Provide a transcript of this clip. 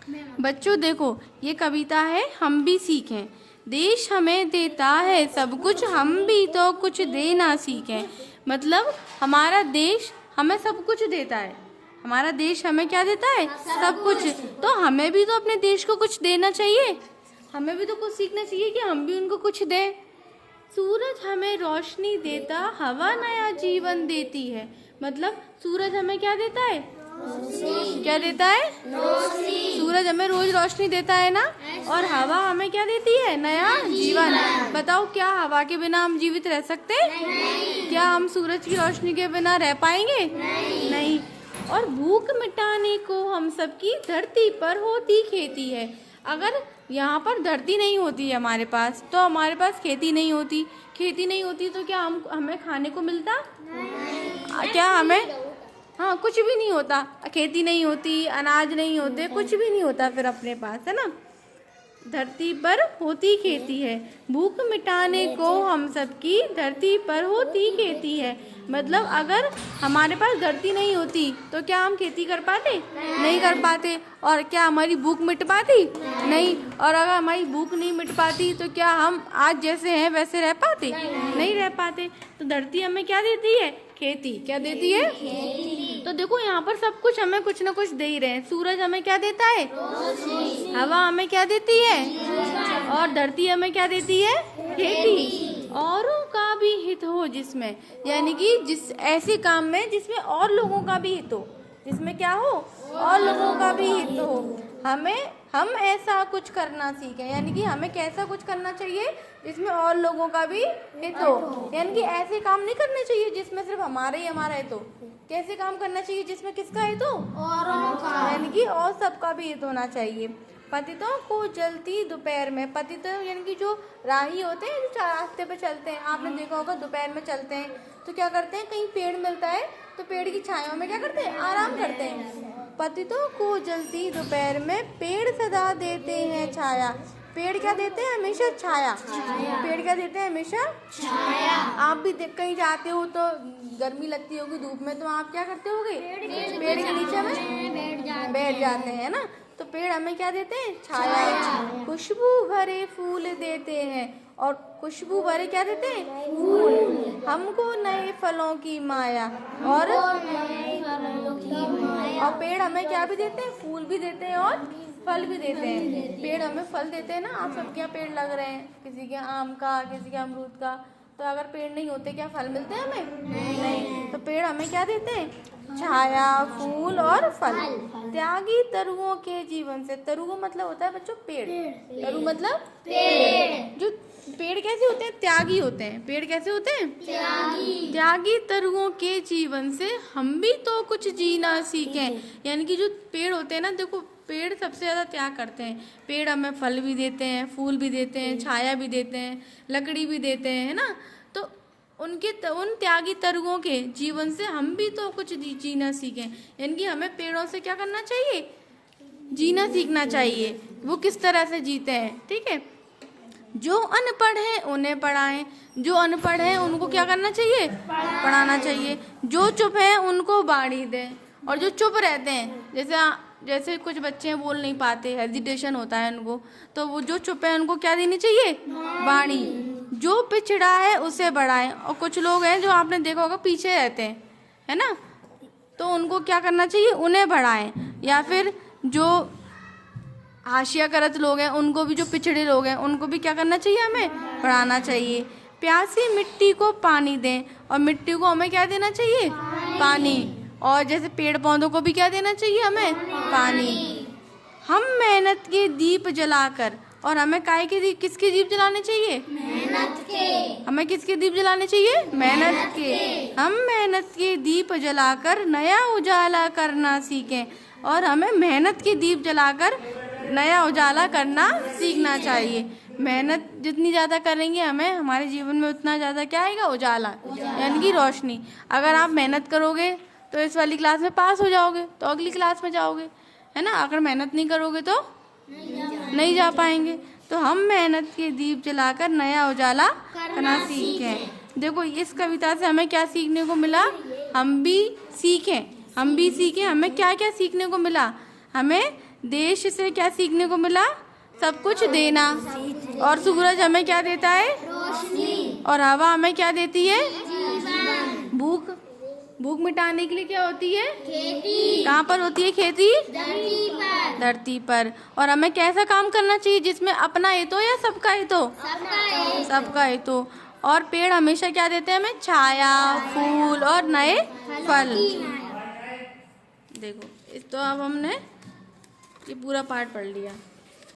बच्चों देखो, ये कविता है हम भी सीखें। देश हमें देता है सब कुछ, हम भी तो कुछ देना सीखें। मतलब हमारा देश हमें सब कुछ देता है। हमारा देश हमें क्या देता है? सब कुछ। तो हमें भी तो अपने देश को कुछ देना चाहिए। हमें भी तो कुछ सीखना चाहिए कि हम भी उनको कुछ दें। सूरज हमें रोशनी देता, हवा नया जीवन देती है। मतलब सूरज हमें क्या देता है? क्या देता है? सूरज हमें रोज रोशनी देता है ना। और हवा हमें क्या देती है? नया जीवन। बताओ, क्या हवा के बिना हम जीवित रह सकते? क्या हम सूरज की रोशनी के बिना रह पाएंगे? नहीं। और भूख मिटाने को हम सबकी धरती पर होती खेती है। अगर यहाँ पर धरती नहीं होती है हमारे पास, तो हमारे पास खेती नहीं होती। खेती नहीं होती तो क्या हमें खाने को मिलता? क्या हमें? हाँ, कुछ भी नहीं होता। खेती नहीं होती, अनाज नहीं होते, कुछ भी नहीं होता फिर अपने पास, है ना। धरती पर होती खेती है, भूख मिटाने को हम सबकी धरती पर होती खेती है। मतलब अगर हमारे पास धरती नहीं होती तो क्या हम खेती कर पाते? नहीं कर पाते। और क्या हमारी भूख मिट पाती? नहीं। और अगर हमारी भूख नहीं मिट पाती तो क्या हम आज जैसे हैं वैसे रह पाते? नहीं रह पाते। तो धरती हमें क्या देती है? खेती। क्या देती है? तो देखो, यहाँ पर सब कुछ हमें कुछ ना कुछ दे ही रहे हैं। सूरज हमें क्या देता है? हवा हमें क्या देती है? और धरती हमें क्या देती है? खेती। औरों का भी हित हो जिसमें, यानी कि जिस ऐसे काम में जिसमें और लोगों का भी हित हो। जिसमें क्या हो? और लोगों का भी हित हो। हम ऐसा कुछ करना सीखें, यानी कि हमें कैसा कुछ करना चाहिए जिसमें और लोगों का भी हित हो। यानी कि ऐसे काम नहीं करने चाहिए जिसमें सिर्फ हमारा ही हमारा हित हो। कैसे काम करना चाहिए जिसमें किसका हित हो? औरों का। यानी कि और सबका भी हित होना चाहिए। पतितों को जलती दोपहर में, पतित यानी कि जो राही होते हैं, जो रास्ते पे चलते हैं, आपने देखा होगा दोपहर में चलते हैं तो क्या करते हैं? कहीं पेड़ मिलता है तो पेड़ की छायाओं में क्या करते हैं? आराम करते हैं। पतितों को जलती दोपहर में पेड़ सदा देते हैं छाया। पेड़ क्या देते हैं? हमेशा छाया। पेड़ क्या देते हैं? हमेशा छाया। आप भी कहीं जाते हो तो गर्मी लगती होगी धूप में, तो आप क्या करते होगे? पेड़ के नीचे में बैठ जाते हैं ना। तो पेड़ हमें क्या देते हैं? छाया। खुशबू भरे फूल देते हैं। और खुशबू भरे क्या देते हैं? फूल। हमको नए फलों की माया। और पेड़ हमें क्या भी देते हैं? फूल भी देते हैं और फल भी देते हैं। पेड़ हमें फल देते हैं ना। आप सबके यहाँ पेड़ लग रहे हैं, किसी के आम का, किसी के अमरूद का। तो अगर पेड़ नहीं होते क्या फल मिलते हैं हमें? नहीं। तो पेड़ हमें क्या देते हैं? छाया, फूल और फल। त्यागी तरुओं के जीवन से। तरु मतलब होता है बच्चों पेड़। तरु मतलब पेड़। जो पेड़ कैसे होते हैं? त्यागी होते हैं। पेड़ कैसे होते हैं? त्यागी तरुओं के जीवन से हम भी तो कुछ जीना सीखें। यानी कि जो पेड़ होते हैं ना, देखो पेड़ सबसे ज्यादा त्याग करते हैं। पेड़ हमें फल भी देते हैं, फूल भी देते हैं, छाया भी देते हैं, लकड़ी भी देते हैं, है ना। तो उन त्यागी तरुओं के जीवन से हम भी तो कुछ जीना सीखें। यानी कि हमें पेड़ों से क्या करना चाहिए? जीना सीखना चाहिए। वो किस तरह से जीते हैं, ठीक है। जो अनपढ़ हैं उन्हें पढ़ाएं। जो अनपढ़ हैं उनको क्या करना चाहिए? पढ़ाना चाहिए। जो चुप हैं उनको बाड़ी दें। और जो चुप रहते हैं, जैसे कुछ बच्चे बोल नहीं पाते, हेजिटेशन होता है उनको, तो वो जो चुप है उनको क्या देनी चाहिए? बाणी। जो पिछड़ा है उसे बढ़ाएं। और कुछ लोग हैं जो आपने देखा होगा पीछे रहते हैं, है ना, तो उनको क्या करना चाहिए? उन्हें बढ़ाएं। या फिर जो हाशिया करत लोग हैं उनको भी, जो पिछड़े लोग हैं उनको भी क्या करना चाहिए? हमें पढ़ाना चाहिए। प्यासी मिट्टी को पानी दें। और मिट्टी को हमें क्या देना चाहिए? पानी। और जैसे पेड़ पौधों को भी क्या देना चाहिए? हमें पानी। हम मेहनत के दीप जलाकर, और हमें किसके दीप जलाने चाहिए? मेहनत के। हमें किसके दीप जलाने चाहिए? मेहनत के। हम मेहनत के दीप जलाकर नया उजाला करना सीखें। और हमें मेहनत के दीप जलाकर नया उजाला करना सीखना चाहिए। मेहनत जितनी ज़्यादा करेंगे हमें, हमारे जीवन में उतना ज़्यादा क्या आएगा? उजाला, यानी कि रोशनी। अगर आप मेहनत करोगे तो इस वाली क्लास में पास हो जाओगे, तो अगली क्लास में जाओगे, है ना। अगर मेहनत नहीं करोगे तो नहीं जा पाएंगे। तो हम मेहनत के दीप जलाकर नया उजाला करना सीखें। देखो, इस कविता से हमें क्या सीखने को मिला? हम भी सीखें। हमें क्या क्या सीखने को मिला? हमें देश से क्या सीखने को मिला? सब कुछ देना। और सूरज हमें क्या देता है? रोशनी। और हवा हमें क्या देती है? जीवन। भूख भूख मिटाने के लिए क्या होती है? खेती। कहाँ पर होती है खेती? धरती पर। धरती पर। और हमें कैसा काम करना चाहिए जिसमें अपना हित हो या सबका हित हो? सबका हित हो। और पेड़ हमेशा क्या देते हैं हमें? छाया, फूल और नए फल। देखो, इस तो अब हमने ये पूरा पाठ पढ़ लिया।